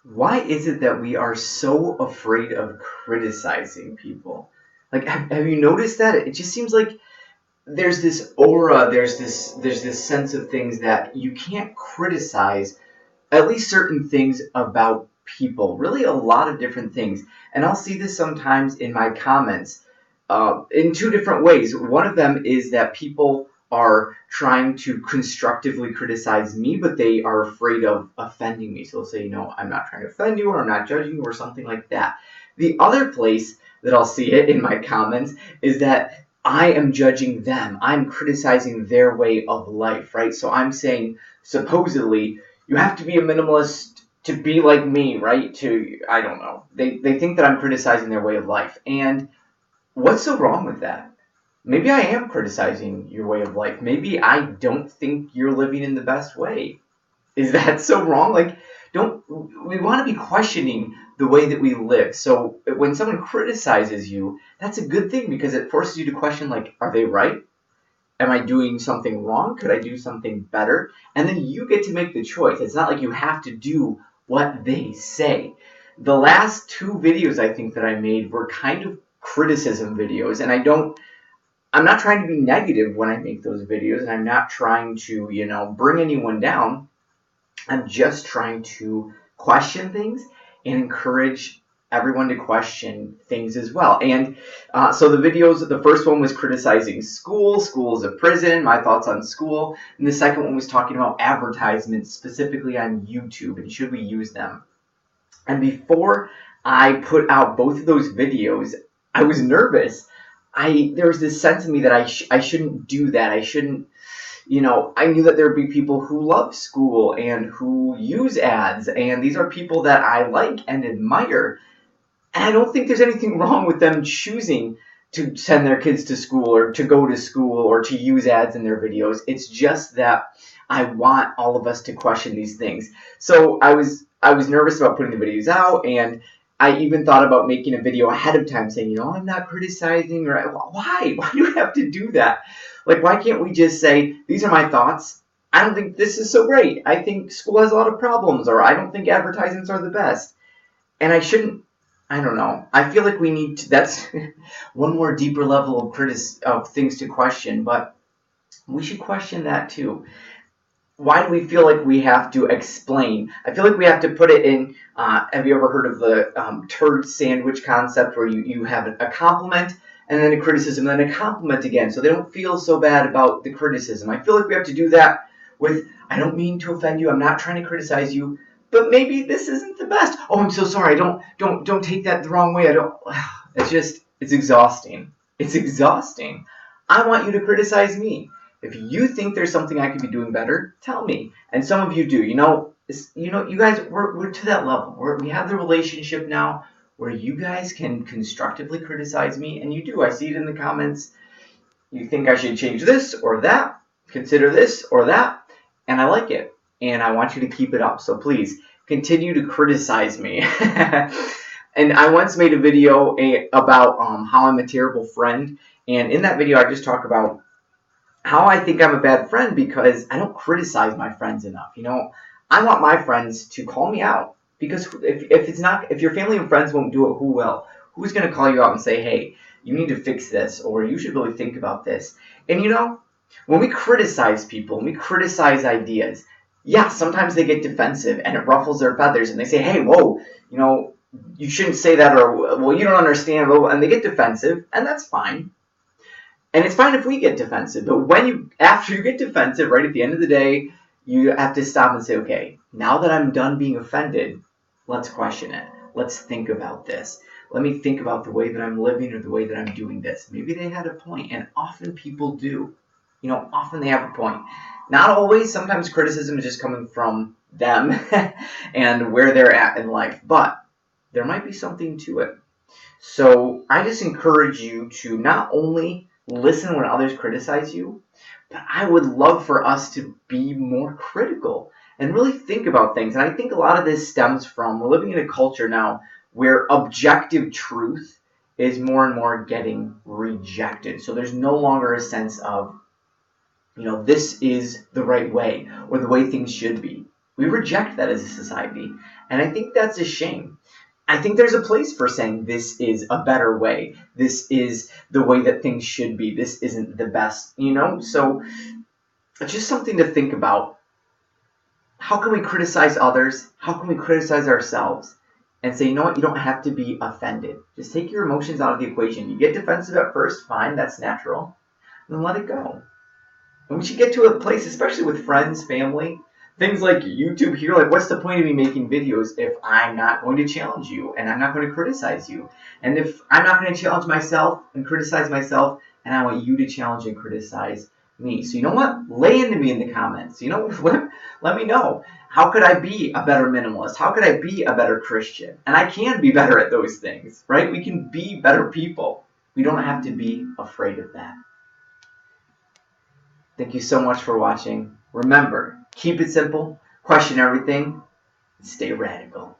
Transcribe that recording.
Why is it that we are so afraid of criticizing people? Like, have you noticed that? It just seems like there's this aura, there's this sense of things that you can't criticize, at least certain things about people, really a lot of different things. And I'll see this sometimes in my comments in two different ways. One of them is that people are trying to constructively criticize me, but they are afraid of offending me. So they'll say, I'm not trying to offend you, or I'm not judging you, or something like that. The other place that I'll see it in my comments is that I am judging them. I'm criticizing their way of life, right? So I'm saying, supposedly, you have to be a minimalist to be like me, right? I don't know. They think that I'm criticizing their way of life. And what's so wrong with that? Maybe I am criticizing your way of life. Maybe I don't think you're living in the best way. Is that so wrong? Like, don't we want to be questioning the way that we live? So when someone criticizes you, that's a good thing because it forces you to question, like, are they right? Am I doing something wrong? Could I do something better? And then you get to make the choice. It's not like you have to do what they say. The last two videos I think that I made were kind of criticism videos, and I'm not trying to be negative when I make those videos, and I'm not trying to, bring anyone down. I'm just trying to question things and encourage everyone to question things as well. And so the videos, the first one was criticizing school. School is a prison, my thoughts on school. And the second one was talking about advertisements, specifically on YouTube, and should we use them. And before I put out both of those videos, I was nervous. There was this sense in me that I shouldn't do that. I shouldn't, I knew that there would be people who love school and who use ads, and these are people that I like and admire. And I don't think there's anything wrong with them choosing to send their kids to school or to go to school or to use ads in their videos. It's just that I want all of us to question these things. So I was nervous about putting the videos out, and I even thought about making a video ahead of time saying, I'm not criticizing, or why? Why do we have to do that? Like, why can't we just say, these are my thoughts. I don't think this is so great. I think school has a lot of problems, or I don't think advertisements are the best. And I don't know. I feel like we need to, that's one more deeper level of things to question, but we should question that too. Why do we feel like we have to explain? I feel like we have to put it in. Have you ever heard of the turd sandwich concept, where you have a compliment and then a criticism and then a compliment again, so they don't feel so bad about the criticism? I feel like we have to do that with, I don't mean to offend you. I'm not trying to criticize you, but maybe this isn't the best. Oh, I'm so sorry. Don't take that the wrong way. I don't. It's exhausting. It's exhausting. I want you to criticize me. If you think there's something I could be doing better, tell me. And some of you do. You guys, we're to that level. We have the relationship now where you guys can constructively criticize me, and you do. I see it in the comments. You think I should change this or that, consider this or that, and I like it. And I want you to keep it up. So please continue to criticize me. And I once made a video about how I'm a terrible friend. And in that video, I just talk about how I think I'm a bad friend because I don't criticize my friends enough. I want my friends to call me out, because if your family and friends won't do it, who will? Who's going to call you out and say, hey, you need to fix this, or you should really think about this? And when we criticize people, when we criticize ideas, yeah, sometimes they get defensive and it ruffles their feathers and they say, hey, whoa, you shouldn't say that, or, well, you don't understand, and they get defensive, and that's fine. And it's fine if we get defensive, but after you get defensive, right at the end of the day, you have to stop and say, okay, now that I'm done being offended, let's question it. Let's think about this. Let me think about the way that I'm living or the way that I'm doing this. Maybe they had a point, and often people do. Often they have a point. Not always. Sometimes criticism is just coming from them and where they're at in life, but there might be something to it. So I just encourage you to not only listen when others criticize you, but I would love for us to be more critical and really think about things. And I think a lot of this stems from, we're living in a culture now where objective truth is more and more getting rejected. So there's no longer a sense of, this is the right way or the way things should be. We reject that as a society. And I think that's a shame. I think there's a place for saying this is a better way. This is the way that things should be. This isn't the best, you know? So it's just something to think about. How can we criticize others? How can we criticize ourselves? And say, you know what, you don't have to be offended. Just take your emotions out of the equation. You get defensive at first, fine, that's natural. And then let it go. And we should get to a place, especially with friends, family, things like YouTube here. Like, what's the point of me making videos if I'm not going to challenge you and I'm not going to criticize you? And if I'm not going to challenge myself and criticize myself, and I want you to challenge and criticize me. So you know what? Lay into me in the comments. You know, let me know. How could I be a better minimalist? How could I be a better Christian? And I can be better at those things, right? We can be better people. We don't have to be afraid of that. Thank you so much for watching. Remember, keep it simple, question everything, and stay radical.